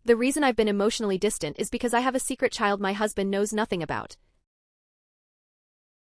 The reason I've been emotionally distant is because I have a secret child my husband knows nothing about.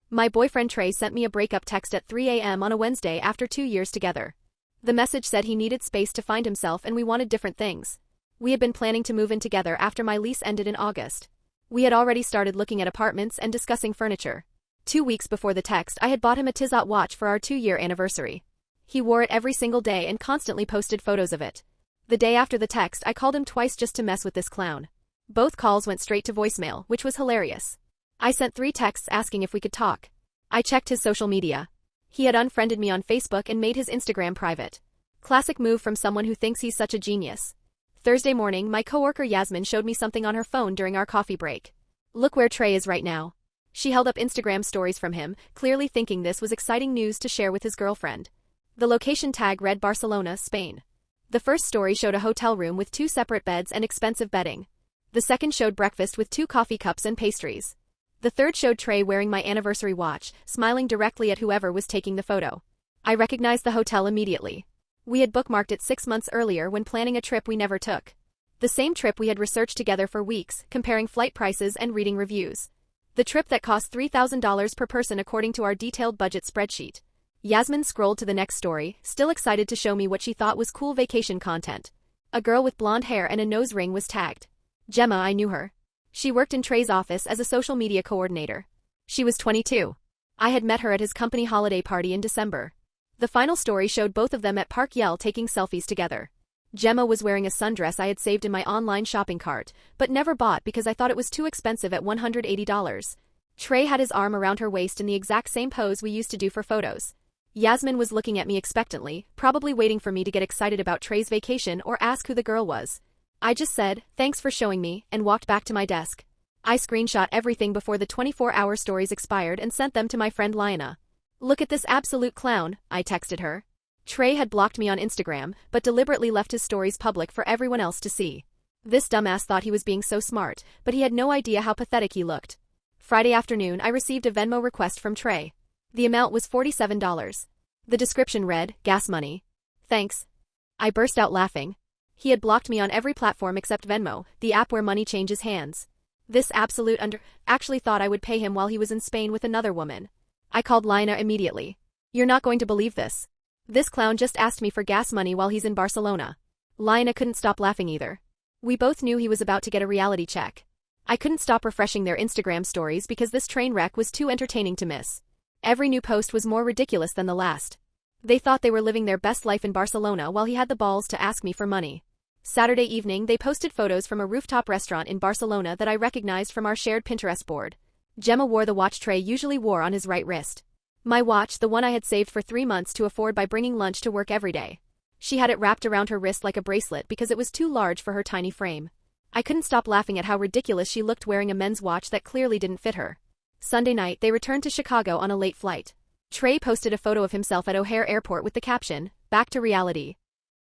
My boyfriend Trey sent me a breakup text at 3 a.m. on a Wednesday after 2 years together. The message said he needed space to find himself and we wanted different things. We had been planning to move in together after my lease ended in August. We had already started looking at apartments and discussing furniture. 2 weeks before the text, I had bought him a Tissot watch for our 2-year anniversary. He wore it every single day and constantly posted photos of it. The day after the text, I called him twice just to mess with this clown. Both calls went straight to voicemail, which was hilarious. I sent 3 texts asking if we could talk. I checked his social media. He had unfriended me on Facebook and made his Instagram private. Classic move from someone who thinks he's such a genius. Thursday morning, my coworker Yasmin showed me something on her phone during our coffee break. Look where Trey is right now. She held up Instagram stories from him, clearly thinking this was exciting news to share with his girlfriend. The location tag read Barcelona, Spain. The first story showed a hotel room with 2 separate beds and expensive bedding. The second showed breakfast with 2 coffee cups and pastries. The third showed Trey wearing my anniversary watch, smiling directly at whoever was taking the photo. I recognized the hotel immediately. We had bookmarked it 6 months earlier when planning a trip we never took. The same trip we had researched together for weeks, comparing flight prices and reading reviews. The trip that cost $3,000 per person according to our detailed budget spreadsheet. Yasmin scrolled to the next story, still excited to show me what she thought was cool vacation content. A girl with blonde hair and a nose ring was tagged. Gemma, I knew her. She worked in Trey's office as a social media coordinator. She was 22. I had met her at his company holiday party in December. The final story showed both of them at Park Yell taking selfies together. Gemma was wearing a sundress I had saved in my online shopping cart, but never bought because I thought it was too expensive at $180. Trey had his arm around her waist in the exact same pose we used to do for photos. Yasmin was looking at me expectantly, probably waiting for me to get excited about Trey's vacation or ask who the girl was. I just said, "Thanks for showing me," and walked back to my desk. I screenshot everything before the 24-hour stories expired and sent them to my friend Liana. "Look at this absolute clown," I texted her. Trey had blocked me on Instagram, but deliberately left his stories public for everyone else to see. This dumbass thought he was being so smart, but he had no idea how pathetic he looked. Friday afternoon, I received a Venmo request from Trey. The amount was $47. The description read, "Gas money. Thanks." I burst out laughing. He had blocked me on every platform except Venmo, the app where money changes hands. This absolute actually thought I would pay him while he was in Spain with another woman. I called Lina immediately. "You're not going to believe this. This clown just asked me for gas money while he's in Barcelona." Lina couldn't stop laughing either. We both knew he was about to get a reality check. I couldn't stop refreshing their Instagram stories because this train wreck was too entertaining to miss. Every new post was more ridiculous than the last. They thought they were living their best life in Barcelona while he had the balls to ask me for money. Saturday evening, they posted photos from a rooftop restaurant in Barcelona that I recognized from our shared Pinterest board. Gemma wore the watch Trey usually wore on his right wrist. My watch, the one I had saved for 3 months to afford by bringing lunch to work every day. She had it wrapped around her wrist like a bracelet because it was too large for her tiny frame. I couldn't stop laughing at how ridiculous she looked wearing a men's watch that clearly didn't fit her. Sunday night, they returned to Chicago on a late flight. Trey posted a photo of himself at O'Hare Airport with the caption, "Back to reality."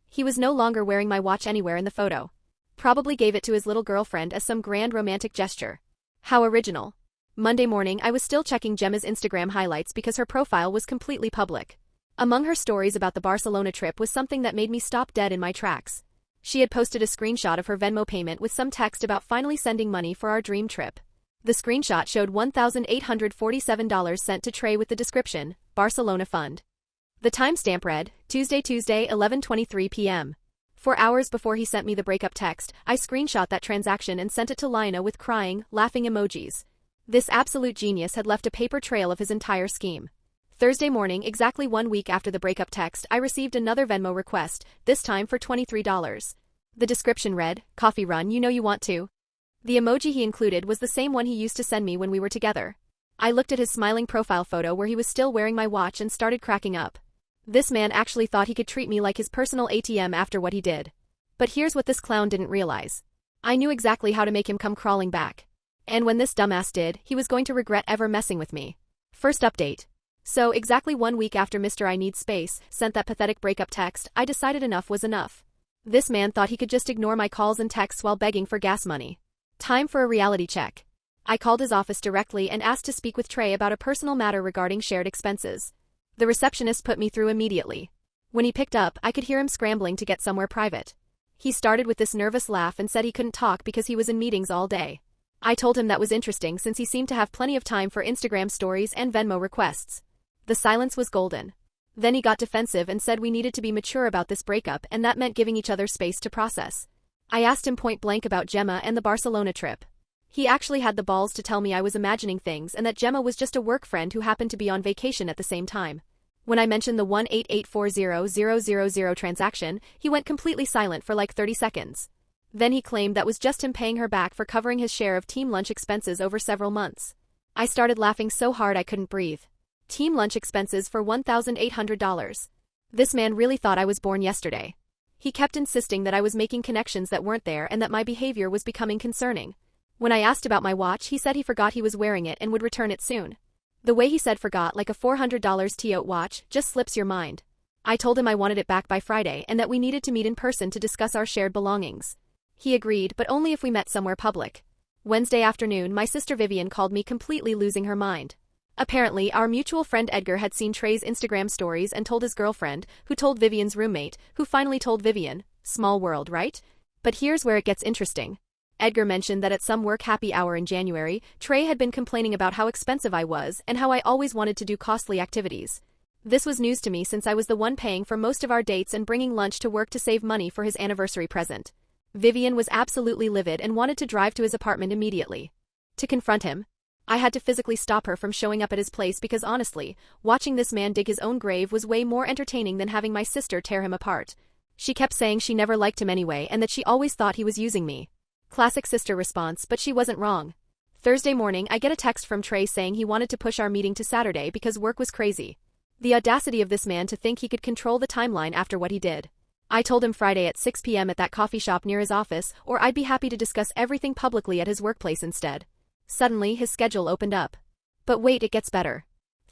He was no longer wearing my watch anywhere in the photo. Probably gave it to his little girlfriend as some grand romantic gesture. How original. Monday morning, I was still checking Gemma's Instagram highlights because her profile was completely public. Among her stories about the Barcelona trip was something that made me stop dead in my tracks. She had posted a screenshot of her Venmo payment with some text about finally sending money for our dream trip. The screenshot showed $1,847 sent to Trey with the description, "Barcelona Fund." The timestamp read, Tuesday, 11:23 p.m. 4 hours before he sent me the breakup text, I screenshot that transaction and sent it to Lina with crying, laughing emojis. This absolute genius had left a paper trail of his entire scheme. Thursday morning, exactly 1 week after the breakup text, I received another Venmo request, this time for $23. The description read, "Coffee run, you know you want to." The emoji he included was the same one he used to send me when we were together. I looked at his smiling profile photo where he was still wearing my watch and started cracking up. This man actually thought he could treat me like his personal ATM after what he did. But here's what this clown didn't realize. I knew exactly how to make him come crawling back. And when this dumbass did, he was going to regret ever messing with me. First update. So, exactly 1 week after Mr. I Need Space sent that pathetic breakup text, I decided enough was enough. This man thought he could just ignore my calls and texts while begging for gas money. Time for a reality check. I called his office directly and asked to speak with Trey about a personal matter regarding shared expenses. The receptionist put me through immediately. When he picked up, I could hear him scrambling to get somewhere private. He started with this nervous laugh and said he couldn't talk because he was in meetings all day. I told him that was interesting since he seemed to have plenty of time for Instagram stories and Venmo requests. The silence was golden. Then he got defensive and said we needed to be mature about this breakup and that meant giving each other space to process. I asked him point blank about Gemma and the Barcelona trip. He actually had the balls to tell me I was imagining things and that Gemma was just a work friend who happened to be on vacation at the same time. When I mentioned the 18840,000 transaction, he went completely silent for like 30 seconds. Then he claimed that was just him paying her back for covering his share of team lunch expenses over several months. I started laughing so hard I couldn't breathe. Team lunch expenses for $1,800. This man really thought I was born yesterday. He kept insisting that I was making connections that weren't there and that my behavior was becoming concerning. When I asked about my watch, he said he forgot he was wearing it and would return it soon. The way he said forgot, like a $400 Tiote watch, just slips your mind. I told him I wanted it back by Friday and that we needed to meet in person to discuss our shared belongings. He agreed, but only if we met somewhere public. Wednesday afternoon, my sister Vivian called me, completely losing her mind. Apparently, our mutual friend Edgar had seen Trey's Instagram stories and told his girlfriend, who told Vivian's roommate, who finally told Vivian. Small world, right? But here's where it gets interesting. Edgar mentioned that at some work happy hour in January, Trey had been complaining about how expensive I was and how I always wanted to do costly activities. This was news to me since I was the one paying for most of our dates and bringing lunch to work to save money for his anniversary present. Vivian was absolutely livid and wanted to drive to his apartment immediately. To confront him, I had to physically stop her from showing up at his place because honestly, watching this man dig his own grave was way more entertaining than having my sister tear him apart. She kept saying she never liked him anyway and that she always thought he was using me. Classic sister response, but she wasn't wrong. Thursday morning, I get a text from Trey saying he wanted to push our meeting to Saturday because work was crazy. The audacity of this man to think he could control the timeline after what he did. I told him Friday at 6 p.m. at that coffee shop near his office, or I'd be happy to discuss everything publicly at his workplace instead. Suddenly, his schedule opened up. But wait, it gets better.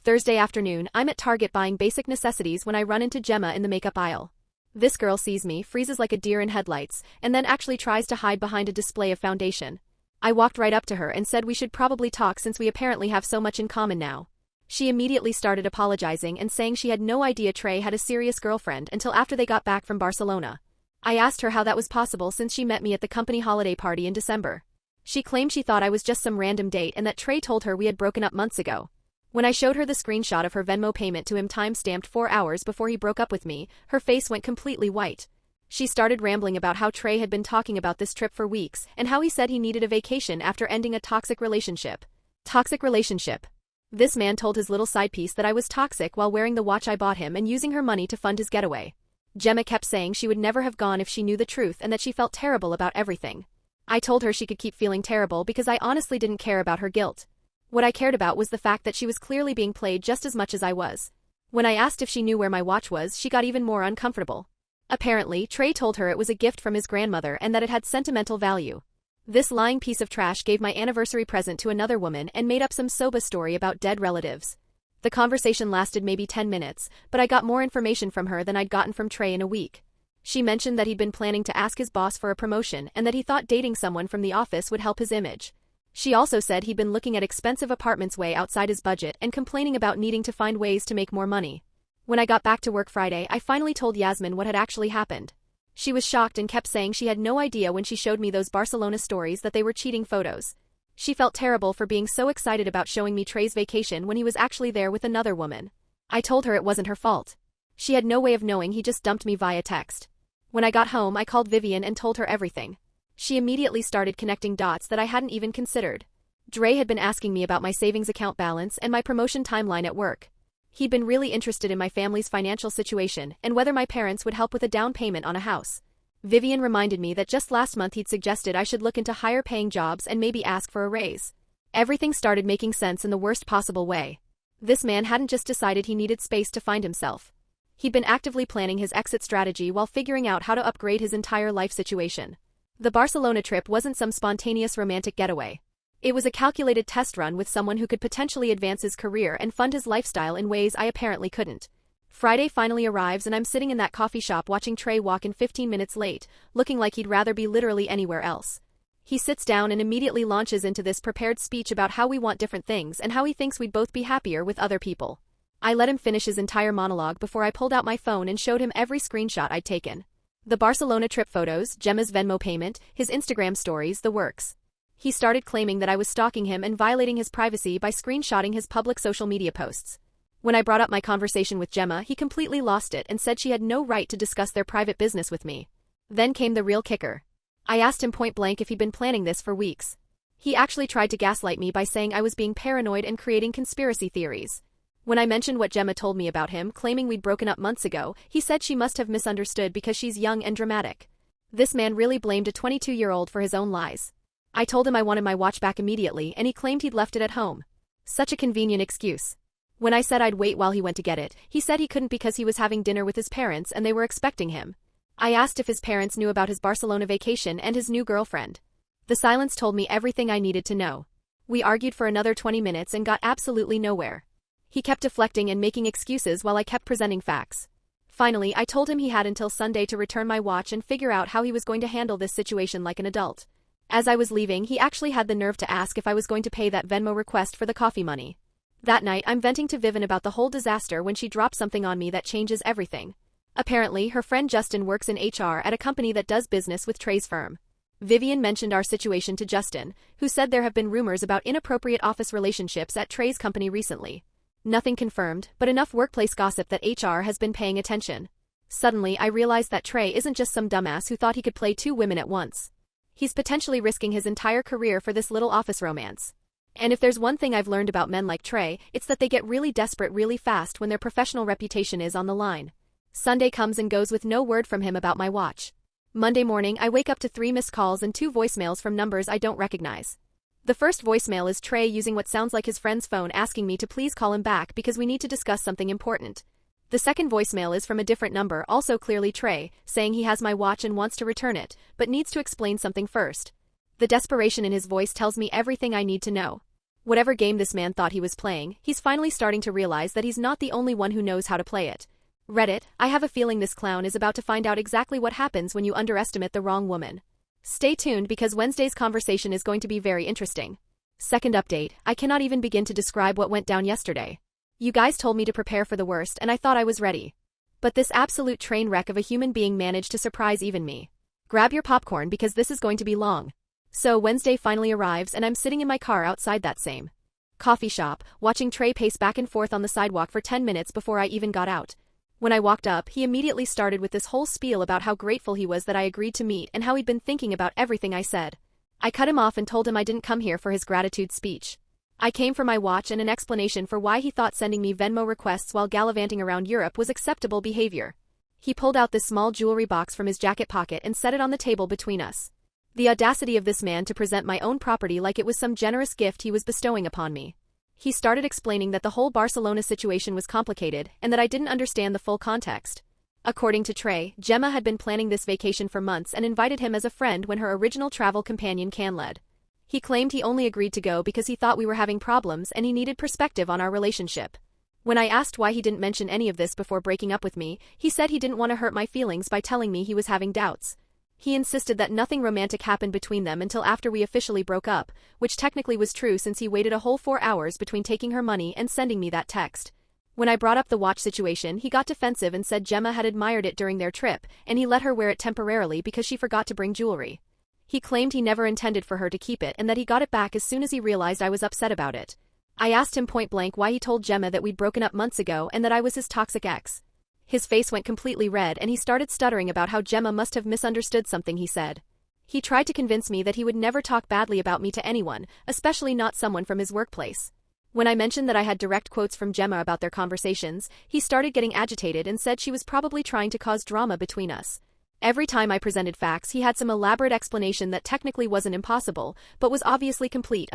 Thursday afternoon, I'm at Target buying basic necessities when I run into Gemma in the makeup aisle. This girl sees me, freezes like a deer in headlights, and then actually tries to hide behind a display of foundation. I walked right up to her and said we should probably talk since we apparently have so much in common now. She immediately started apologizing and saying she had no idea Trey had a serious girlfriend until after they got back from Barcelona. I asked her how that was possible since she met me at the company holiday party in December. She claimed she thought I was just some random date and that Trey told her we had broken up months ago. When I showed her the screenshot of her Venmo payment to him time-stamped 4 hours before he broke up with me, her face went completely white. She started rambling about how Trey had been talking about this trip for weeks and how he said he needed a vacation after ending a toxic relationship. Toxic relationship. This man told his little side piece that I was toxic while wearing the watch I bought him and using her money to fund his getaway. Gemma kept saying she would never have gone if she knew the truth and that she felt terrible about everything. I told her she could keep feeling terrible because I honestly didn't care about her guilt. What I cared about was the fact that she was clearly being played just as much as I was. When I asked if she knew where my watch was, she got even more uncomfortable. Apparently, Trey told her it was a gift from his grandmother and that it had sentimental value. This lying piece of trash gave my anniversary present to another woman and made up some soba story about dead relatives. The conversation lasted maybe 10 minutes, but I got more information from her than I'd gotten from Trey in a week. She mentioned that he'd been planning to ask his boss for a promotion and that he thought dating someone from the office would help his image. She also said he'd been looking at expensive apartments way outside his budget and complaining about needing to find ways to make more money. When I got back to work Friday, I finally told Yasmin what had actually happened. She was shocked and kept saying she had no idea when she showed me those Barcelona stories that they were cheating photos. She felt terrible for being so excited about showing me Trey's vacation when he was actually there with another woman. I told her it wasn't her fault. She had no way of knowing he just dumped me via text. When I got home, I called Vivian and told her everything. She immediately started connecting dots that I hadn't even considered. Dre had been asking me about my savings account balance and my promotion timeline at work. He'd been really interested in my family's financial situation and whether my parents would help with a down payment on a house. Vivian reminded me that just last month he'd suggested I should look into higher paying jobs and maybe ask for a raise. Everything started making sense in the worst possible way. This man hadn't just decided he needed space to find himself. He'd been actively planning his exit strategy while figuring out how to upgrade his entire life situation. The Barcelona trip wasn't some spontaneous romantic getaway. It was a calculated test run with someone who could potentially advance his career and fund his lifestyle in ways I apparently couldn't. Friday finally arrives and I'm sitting in that coffee shop watching Trey walk in 15 minutes late, looking like he'd rather be literally anywhere else. He sits down and immediately launches into this prepared speech about how we want different things and how he thinks we'd both be happier with other people. I let him finish his entire monologue before I pulled out my phone and showed him every screenshot I'd taken. The Barcelona trip photos, Gemma's Venmo payment, his Instagram stories, the works. He started claiming that I was stalking him and violating his privacy by screenshotting his public social media posts. When I brought up my conversation with Gemma, he completely lost it and said she had no right to discuss their private business with me. Then came the real kicker. I asked him point blank if he'd been planning this for weeks. He actually tried to gaslight me by saying I was being paranoid and creating conspiracy theories. When I mentioned what Gemma told me about him, claiming we'd broken up months ago, he said she must have misunderstood because she's young and dramatic. This man really blamed a 22-year-old for his own lies. I told him I wanted my watch back immediately and he claimed he'd left it at home. Such a convenient excuse. When I said I'd wait while he went to get it, he said he couldn't because he was having dinner with his parents and they were expecting him. I asked if his parents knew about his Barcelona vacation and his new girlfriend. The silence told me everything I needed to know. We argued for another 20 minutes and got absolutely nowhere. He kept deflecting and making excuses while I kept presenting facts. Finally, I told him he had until Sunday to return my watch and figure out how he was going to handle this situation like an adult. As I was leaving, he actually had the nerve to ask if I was going to pay that Venmo request for the coffee money. That night, I'm venting to Vivian about the whole disaster when she drops something on me that changes everything. Apparently, her friend Justin works in HR at a company that does business with Trey's firm. Vivian mentioned our situation to Justin, who said there have been rumors about inappropriate office relationships at Trey's company recently. Nothing confirmed, but enough workplace gossip that HR has been paying attention. Suddenly, I realized that Trey isn't just some dumbass who thought he could play two women at once. He's potentially risking his entire career for this little office romance. And if there's one thing I've learned about men like Trey, it's that they get really desperate really fast when their professional reputation is on the line. Sunday comes and goes with no word from him about my watch. Monday morning, I wake up to 3 missed calls and 2 voicemails from numbers I don't recognize. The first voicemail is Trey using what sounds like his friend's phone asking me to please call him back because we need to discuss something important. The second voicemail is from a different number, also clearly Trey, saying he has my watch and wants to return it, but needs to explain something first. The desperation in his voice tells me everything I need to know. Whatever game this man thought he was playing, he's finally starting to realize that he's not the only one who knows how to play it. Reddit, I have a feeling this clown is about to find out exactly what happens when you underestimate the wrong woman. Stay tuned because Wednesday's conversation is going to be very interesting. Second update, I cannot even begin to describe what went down yesterday. You guys told me to prepare for the worst and I thought I was ready. But this absolute train wreck of a human being managed to surprise even me. Grab your popcorn because this is going to be long. So Wednesday finally arrives and I'm sitting in my car outside that same coffee shop, watching Trey pace back and forth on the sidewalk for 10 minutes before I even got out. When I walked up, he immediately started with this whole spiel about how grateful he was that I agreed to meet and how he'd been thinking about everything I said. I cut him off and told him I didn't come here for his gratitude speech. I came for my watch and an explanation for why he thought sending me Venmo requests while gallivanting around Europe was acceptable behavior. He pulled out this small jewelry box from his jacket pocket and set it on the table between us. The audacity of this man to present my own property like it was some generous gift he was bestowing upon me. He started explaining that the whole Barcelona situation was complicated and that I didn't understand the full context. According to Trey, Gemma had been planning this vacation for months and invited him as a friend when her original travel companion canceled. He claimed he only agreed to go because he thought we were having problems and he needed perspective on our relationship. When I asked why he didn't mention any of this before breaking up with me, he said he didn't want to hurt my feelings by telling me he was having doubts. He insisted that nothing romantic happened between them until after we officially broke up, which technically was true since he waited a whole 4 hours between taking her money and sending me that text. When I brought up the watch situation, he got defensive and said Gemma had admired it during their trip, and he let her wear it temporarily because she forgot to bring jewelry. He claimed he never intended for her to keep it and that he got it back as soon as he realized I was upset about it. I asked him point blank why he told Gemma that we'd broken up months ago and that I was his toxic ex. His face went completely red and he started stuttering about how Gemma must have misunderstood something he said. He tried to convince me that he would never talk badly about me to anyone, especially not someone from his workplace. When I mentioned that I had direct quotes from Gemma about their conversations, he started getting agitated and said she was probably trying to cause drama between us. Every time I presented facts, he had some elaborate explanation that technically wasn't impossible, but was obviously complete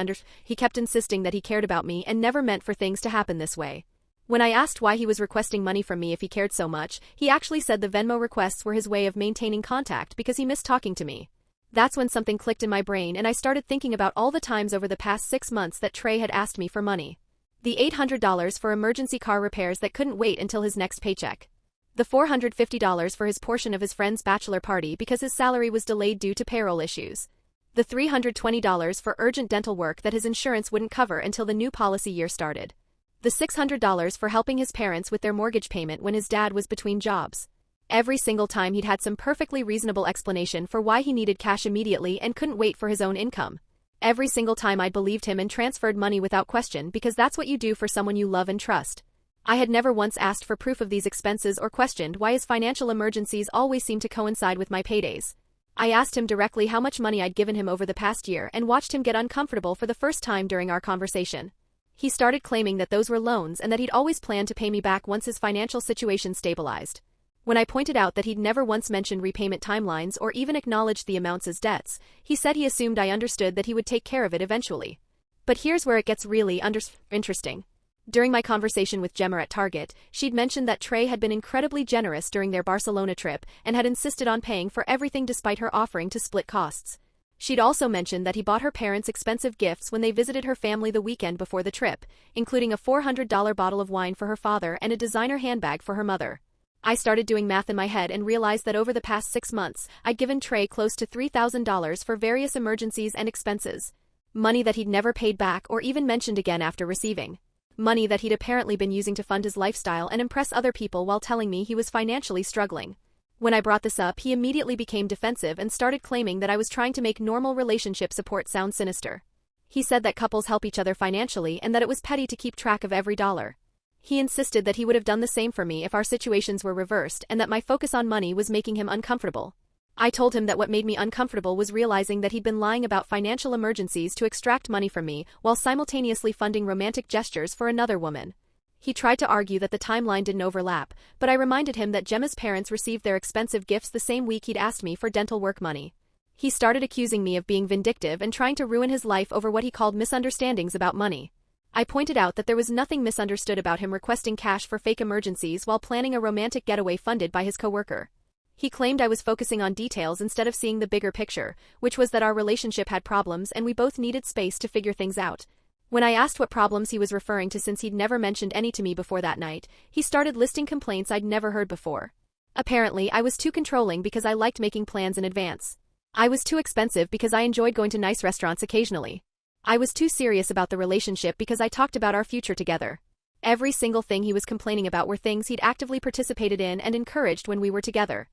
He kept insisting that he cared about me and never meant for things to happen this way. When I asked why he was requesting money from me if he cared so much, he actually said the Venmo requests were his way of maintaining contact because he missed talking to me. That's when something clicked in my brain and I started thinking about all the times over the past 6 months that Trey had asked me for money. The $800 for emergency car repairs that couldn't wait until his next paycheck. The $450 for his portion of his friend's bachelor party because his salary was delayed due to payroll issues. The $320 for urgent dental work that his insurance wouldn't cover until the new policy year started. The $600 for helping his parents with their mortgage payment when his dad was between jobs. Every single time he'd had some perfectly reasonable explanation for why he needed cash immediately and couldn't wait for his own income. Every single time I'd believed him and transferred money without question because that's what you do for someone you love and trust. I had never once asked for proof of these expenses or questioned why his financial emergencies always seemed to coincide with my paydays. I asked him directly how much money I'd given him over the past year and watched him get uncomfortable for the first time during our conversation. He started claiming that those were loans and that he'd always planned to pay me back once his financial situation stabilized. When I pointed out that he'd never once mentioned repayment timelines or even acknowledged the amounts as debts, he said he assumed I understood that he would take care of it eventually. But here's where it gets really interesting. During my conversation with Gemma at Target, she'd mentioned that Trey had been incredibly generous during their Barcelona trip and had insisted on paying for everything despite her offering to split costs. She'd also mentioned that he bought her parents expensive gifts when they visited her family the weekend before the trip, including a $400 bottle of wine for her father and a designer handbag for her mother. I started doing math in my head and realized that over the past 6 months, I'd given Trey close to $3,000 for various emergencies and expenses. Money that he'd never paid back or even mentioned again after receiving. Money that he'd apparently been using to fund his lifestyle and impress other people while telling me he was financially struggling. When I brought this up, he immediately became defensive and started claiming that I was trying to make normal relationship support sound sinister. He said that couples help each other financially and that it was petty to keep track of every dollar. He insisted that he would have done the same for me if our situations were reversed and that my focus on money was making him uncomfortable. I told him that what made me uncomfortable was realizing that he'd been lying about financial emergencies to extract money from me while simultaneously funding romantic gestures for another woman. He tried to argue that the timeline didn't overlap, but I reminded him that Gemma's parents received their expensive gifts the same week he'd asked me for dental work money. He started accusing me of being vindictive and trying to ruin his life over what he called misunderstandings about money. I pointed out that there was nothing misunderstood about him requesting cash for fake emergencies while planning a romantic getaway funded by his coworker. He claimed I was focusing on details instead of seeing the bigger picture, which was that our relationship had problems and we both needed space to figure things out. When I asked what problems he was referring to since he'd never mentioned any to me before that night, he started listing complaints I'd never heard before. Apparently, I was too controlling because I liked making plans in advance. I was too expensive because I enjoyed going to nice restaurants occasionally. I was too serious about the relationship because I talked about our future together. Every single thing he was complaining about were things he'd actively participated in and encouraged when we were together.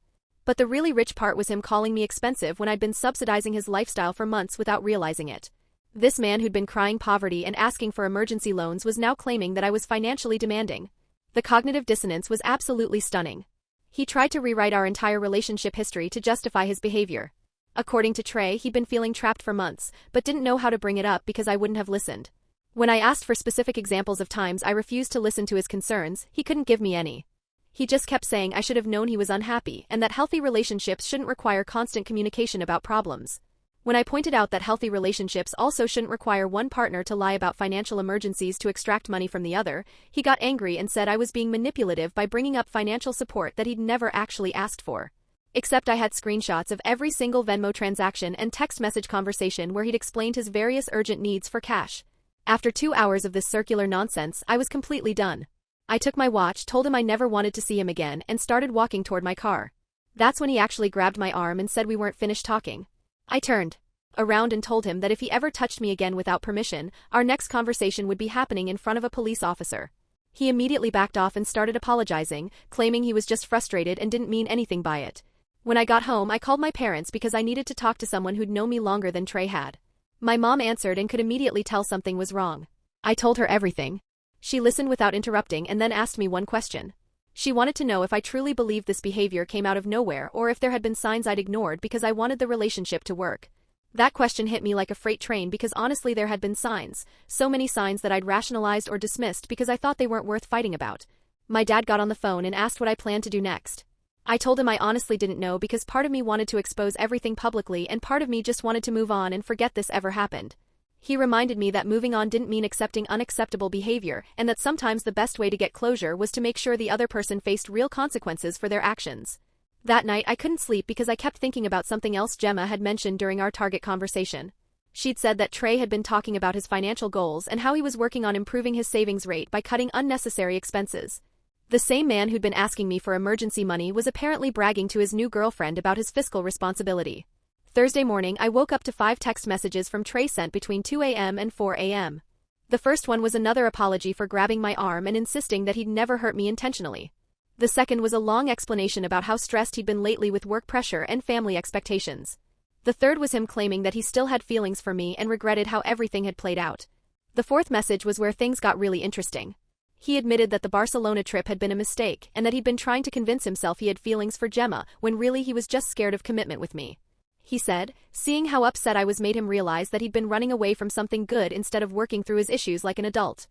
But the really rich part was him calling me expensive when I'd been subsidizing his lifestyle for months without realizing it. This man who'd been crying poverty and asking for emergency loans was now claiming that I was financially demanding. The cognitive dissonance was absolutely stunning. He tried to rewrite our entire relationship history to justify his behavior. According to Trey, he'd been feeling trapped for months, but didn't know how to bring it up because I wouldn't have listened. When I asked for specific examples of times I refused to listen to his concerns, he couldn't give me any. He just kept saying I should have known he was unhappy and that healthy relationships shouldn't require constant communication about problems. When I pointed out that healthy relationships also shouldn't require one partner to lie about financial emergencies to extract money from the other, he got angry and said I was being manipulative by bringing up financial support that he'd never actually asked for. Except I had screenshots of every single Venmo transaction and text message conversation where he'd explained his various urgent needs for cash. After 2 hours of this circular nonsense, I was completely done. I took my watch, told him I never wanted to see him again, and started walking toward my car. That's when he actually grabbed my arm and said we weren't finished talking. I turned around and told him that if he ever touched me again without permission, our next conversation would be happening in front of a police officer. He immediately backed off and started apologizing, claiming he was just frustrated and didn't mean anything by it. When I got home, I called my parents because I needed to talk to someone who'd known me longer than Trey had. My mom answered and could immediately tell something was wrong. I told her everything. She listened without interrupting and then asked me one question. She wanted to know if I truly believed this behavior came out of nowhere or if there had been signs I'd ignored because I wanted the relationship to work. That question hit me like a freight train because honestly there had been signs, so many signs that I'd rationalized or dismissed because I thought they weren't worth fighting about. My dad got on the phone and asked what I planned to do next. I told him I honestly didn't know because part of me wanted to expose everything publicly and part of me just wanted to move on and forget this ever happened. He reminded me that moving on didn't mean accepting unacceptable behavior and that sometimes the best way to get closure was to make sure the other person faced real consequences for their actions. That night I couldn't sleep because I kept thinking about something else Gemma had mentioned during our Target conversation. She'd said that Trey had been talking about his financial goals and how he was working on improving his savings rate by cutting unnecessary expenses. The same man who'd been asking me for emergency money was apparently bragging to his new girlfriend about his fiscal responsibility. Thursday morning, I woke up to 5 text messages from Trey sent between 2 a.m. and 4 a.m. The first one was another apology for grabbing my arm and insisting that he'd never hurt me intentionally. The second was a long explanation about how stressed he'd been lately with work pressure and family expectations. The third was him claiming that he still had feelings for me and regretted how everything had played out. The fourth message was where things got really interesting. He admitted that the Barcelona trip had been a mistake and that he'd been trying to convince himself he had feelings for Gemma when really he was just scared of commitment with me. He said, seeing how upset I was made him realize that he'd been running away from something good instead of working through his issues like an adult.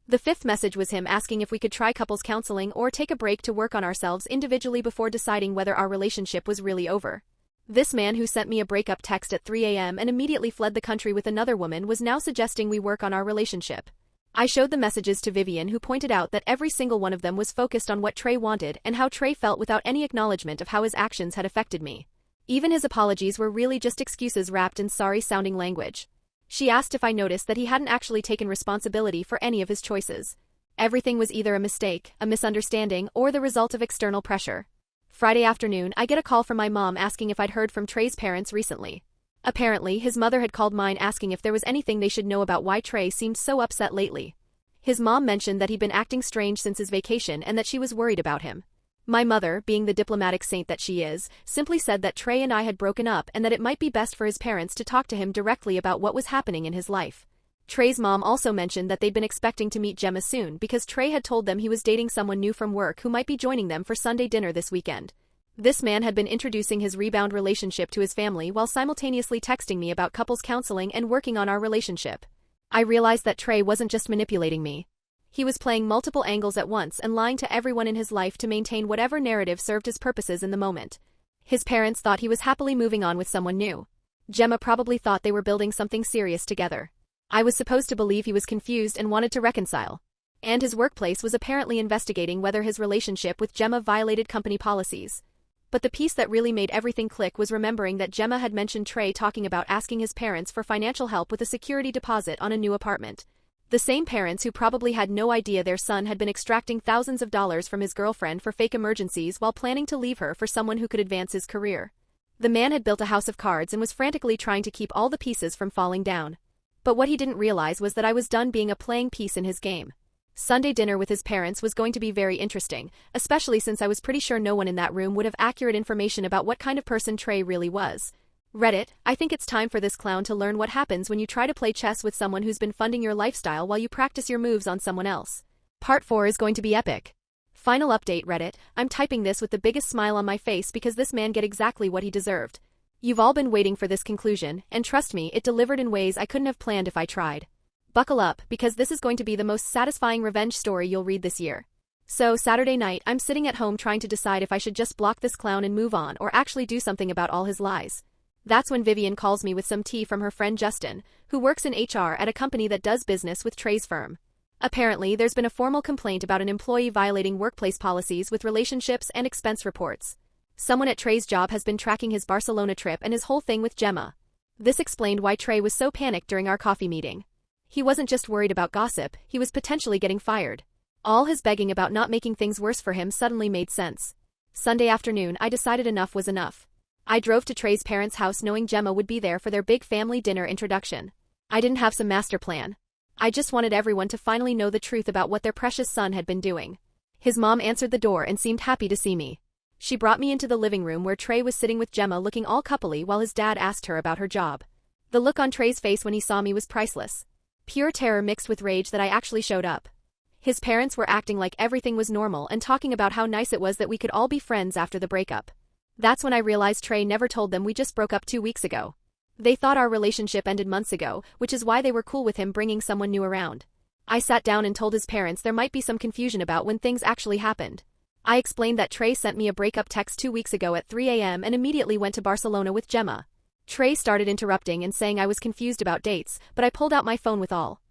The fifth message was him asking if we could try couples counseling or take a break to work on ourselves individually before deciding whether our relationship was really over. This man who sent me a breakup text at 3 a.m. and immediately fled the country with another woman was now suggesting we work on our relationship. I showed the messages to Vivian, who pointed out that every single one of them was focused on what Trey wanted and how Trey felt without any acknowledgement of how his actions had affected me. Even his apologies were really just excuses wrapped in sorry-sounding language. She asked if I noticed that he hadn't actually taken responsibility for any of his choices. Everything was either a mistake, a misunderstanding, or the result of external pressure. Friday afternoon, I get a call from my mom asking if I'd heard from Trey's parents recently. Apparently, his mother had called mine asking if there was anything they should know about why Trey seemed so upset lately. His mom mentioned that he'd been acting strange since his vacation and that she was worried about him. My mother, being the diplomatic saint that she is, simply said that Trey and I had broken up and that it might be best for his parents to talk to him directly about what was happening in his life. Trey's mom also mentioned that they'd been expecting to meet Gemma soon because Trey had told them he was dating someone new from work who might be joining them for Sunday dinner this weekend. This man had been introducing his rebound relationship to his family while simultaneously texting me about couples counseling and working on our relationship. I realized that Trey wasn't just manipulating me. He was playing multiple angles at once and lying to everyone in his life to maintain whatever narrative served his purposes in the moment. His parents thought he was happily moving on with someone new. Gemma probably thought they were building something serious together. I was supposed to believe he was confused and wanted to reconcile. And his workplace was apparently investigating whether his relationship with Gemma violated company policies. But the piece that really made everything click was remembering that Gemma had mentioned Trey talking about asking his parents for financial help with a security deposit on a new apartment. The same parents who probably had no idea their son had been extracting thousands of dollars from his girlfriend for fake emergencies while planning to leave her for someone who could advance his career. The man had built a house of cards and was frantically trying to keep all the pieces from falling down. But what he didn't realize was that I was done being a playing piece in his game. Sunday dinner with his parents was going to be very interesting, especially since I was pretty sure no one in that room would have accurate information about what kind of person Trey really was. Reddit, I think it's time for this clown to learn what happens when you try to play chess with someone who's been funding your lifestyle while you practice your moves on someone else. Part 4 is going to be epic. Final update, Reddit, I'm typing this with the biggest smile on my face because this man got exactly what he deserved. You've all been waiting for this conclusion, and trust me, it delivered in ways I couldn't have planned if I tried. Buckle up, because this is going to be the most satisfying revenge story you'll read this year. So, Saturday night, I'm sitting at home trying to decide if I should just block this clown and move on or actually do something about all his lies. That's when Vivian calls me with some tea from her friend Justin, who works in HR at a company that does business with Trey's firm. Apparently, there's been a formal complaint about an employee violating workplace policies with relationships and expense reports. Someone at Trey's job has been tracking his Barcelona trip and his whole thing with Gemma. This explained why Trey was so panicked during our coffee meeting. He wasn't just worried about gossip, he was potentially getting fired. All his begging about not making things worse for him suddenly made sense. Sunday afternoon, I decided enough was enough. I drove to Trey's parents' house knowing Gemma would be there for their big family dinner introduction. I didn't have some master plan. I just wanted everyone to finally know the truth about what their precious son had been doing. His mom answered the door and seemed happy to see me. She brought me into the living room where Trey was sitting with Gemma looking all coupley while his dad asked her about her job. The look on Trey's face when he saw me was priceless. Pure terror mixed with rage that I actually showed up. His parents were acting like everything was normal and talking about how nice it was that we could all be friends after the breakup. That's when I realized Trey never told them we just broke up 2 weeks ago. They thought our relationship ended months ago, which is why they were cool with him bringing someone new around. I sat down and told his parents there might be some confusion about when things actually happened. I explained that Trey sent me a breakup text 2 weeks ago at 3 a.m. and immediately went to Barcelona with Gemma. Trey started interrupting and saying I was confused about dates, but I pulled out my phone with all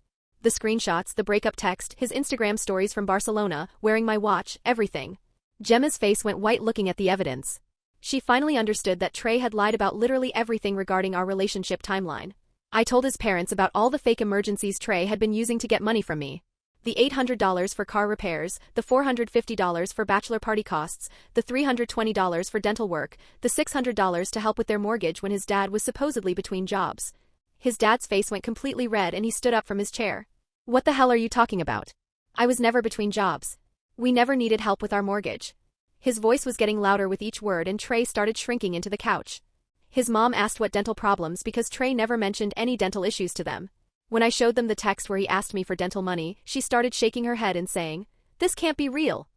the screenshots, the breakup text, his Instagram stories from Barcelona, wearing my watch, everything. Gemma's face went white looking at the evidence. She finally understood that Trey had lied about literally everything regarding our relationship timeline. I told his parents about all the fake emergencies Trey had been using to get money from me. The $800 for car repairs, the $450 for bachelor party costs, the $320 for dental work, the $600 to help with their mortgage when his dad was supposedly between jobs. His dad's face went completely red and he stood up from his chair. What the hell are you talking about? I was never between jobs. We never needed help with our mortgage. His voice was getting louder with each word and Trey started shrinking into the couch. His mom asked what dental problems because Trey never mentioned any dental issues to them. When I showed them the text where he asked me for dental money, she started shaking her head and saying, "This can't be real."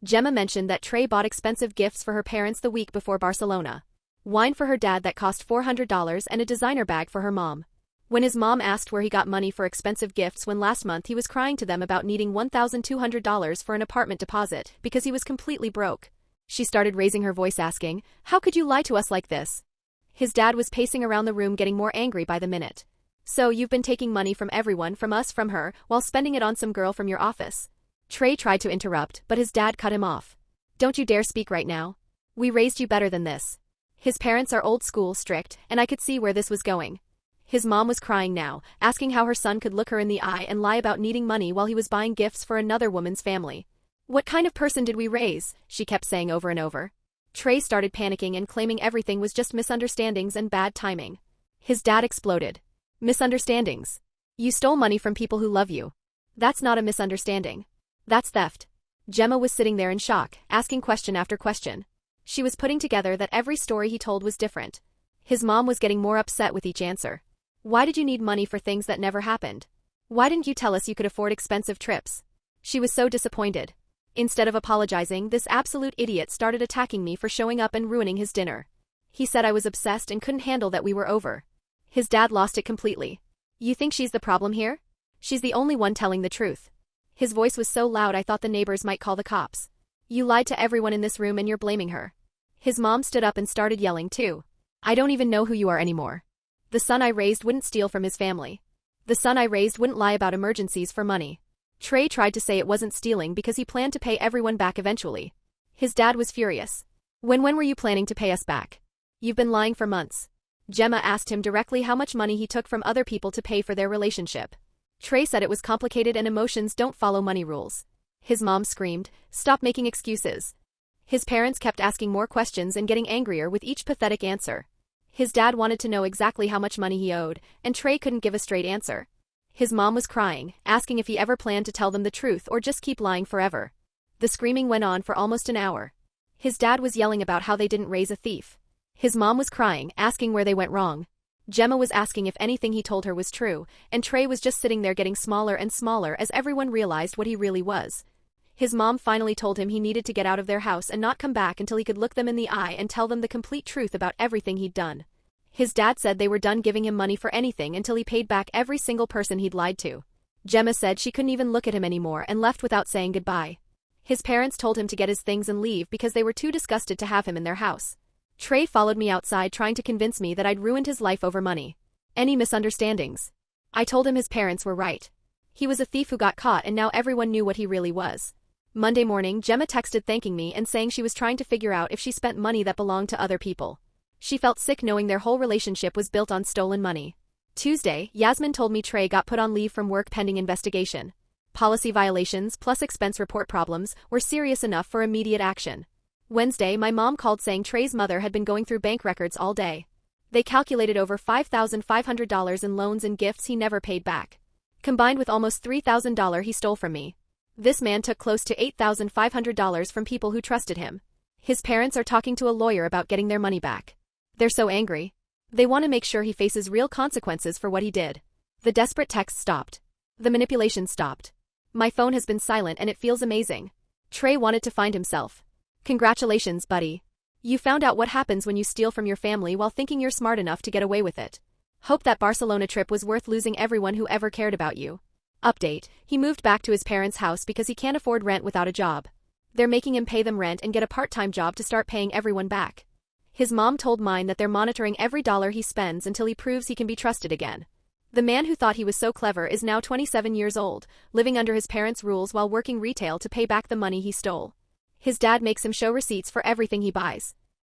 Gemma mentioned that Trey bought expensive gifts for her parents the week before Barcelona. Wine for her dad that cost $400 and a designer bag for her mom. When his mom asked where he got money for expensive gifts when last month he was crying to them about needing $1,200 for an apartment deposit because he was completely broke, she started raising her voice asking, "How could you lie to us like this?" His dad was pacing around the room getting more angry by the minute. "So you've been taking money from everyone, from us, from her, while spending it on some girl from your office?" Trey tried to interrupt, but his dad cut him off. "Don't you dare speak right now. We raised you better than this." His parents are old school, strict, and I could see where this was going. His mom was crying now, asking how her son could look her in the eye and lie about needing money while he was buying gifts for another woman's family. "What kind of person did we raise?" she kept saying over and over. Trey started panicking and claiming everything was just misunderstandings and bad timing. His dad exploded. "Misunderstandings? You stole money from people who love you. That's not a misunderstanding. That's theft." Gemma was sitting there in shock, asking question after question. She was putting together that every story he told was different. His mom was getting more upset with each answer. "Why did you need money for things that never happened? Why didn't you tell us you could afford expensive trips?" She was so disappointed. Instead of apologizing, this absolute idiot started attacking me for showing up and ruining his dinner. He said I was obsessed and couldn't handle that we were over. His dad lost it completely. "You think she's the problem here? She's the only one telling the truth." His voice was so loud I thought the neighbors might call the cops. "You lied to everyone in this room and you're blaming her." His mom stood up and started yelling too. "I don't even know who you are anymore. The son I raised wouldn't steal from his family. The son I raised wouldn't lie about emergencies for money." Trey tried to say it wasn't stealing because he planned to pay everyone back eventually. His dad was furious. When were you planning to pay us back? You've been lying for months." Gemma asked him directly how much money he took from other people to pay for their relationship. Trey said it was complicated and emotions don't follow money rules. His mom screamed, "Stop making excuses." His parents kept asking more questions and getting angrier with each pathetic answer. His dad wanted to know exactly how much money he owed, and Trey couldn't give a straight answer. His mom was crying, asking if he ever planned to tell them the truth or just keep lying forever. The screaming went on for almost an hour. His dad was yelling about how they didn't raise a thief. His mom was crying, asking where they went wrong. Gemma was asking if anything he told her was true, and Trey was just sitting there getting smaller and smaller as everyone realized what he really was. His mom finally told him he needed to get out of their house and not come back until he could look them in the eye and tell them the complete truth about everything he'd done. His dad said they were done giving him money for anything until he paid back every single person he'd lied to. Gemma said she couldn't even look at him anymore and left without saying goodbye. His parents told him to get his things and leave because they were too disgusted to have him in their house. Trey followed me outside trying to convince me that I'd ruined his life over money. Any misunderstandings? I told him his parents were right. He was a thief who got caught and now everyone knew what he really was. Monday morning, Gemma texted thanking me and saying she was trying to figure out if she spent money that belonged to other people. She felt sick knowing their whole relationship was built on stolen money. Tuesday, Yasmin told me Trey got put on leave from work pending investigation. Policy violations plus expense report problems were serious enough for immediate action. Wednesday, my mom called saying Trey's mother had been going through bank records all day. They calculated over $5,500 in loans and gifts he never paid back. Combined with almost $3,000 he stole from me. This man took close to $8,500 from people who trusted him. His parents are talking to a lawyer about getting their money back. They're so angry. They want to make sure he faces real consequences for what he did. The desperate texts stopped. The manipulation stopped. My phone has been silent and it feels amazing. Trey wanted to find himself. Congratulations, buddy. You found out what happens when you steal from your family while thinking you're smart enough to get away with it. Hope that Barcelona trip was worth losing everyone who ever cared about you. Update: he moved back to his parents' house because he can't afford rent without a job. They're making him pay them rent and get a part-time job to start paying everyone back. His mom told mine that they're monitoring every dollar he spends until he proves he can be trusted again. The man who thought he was so clever is now 27 years old, living under his parents' rules while working retail to pay back the money he stole. His dad makes him show receipts for everything he buys.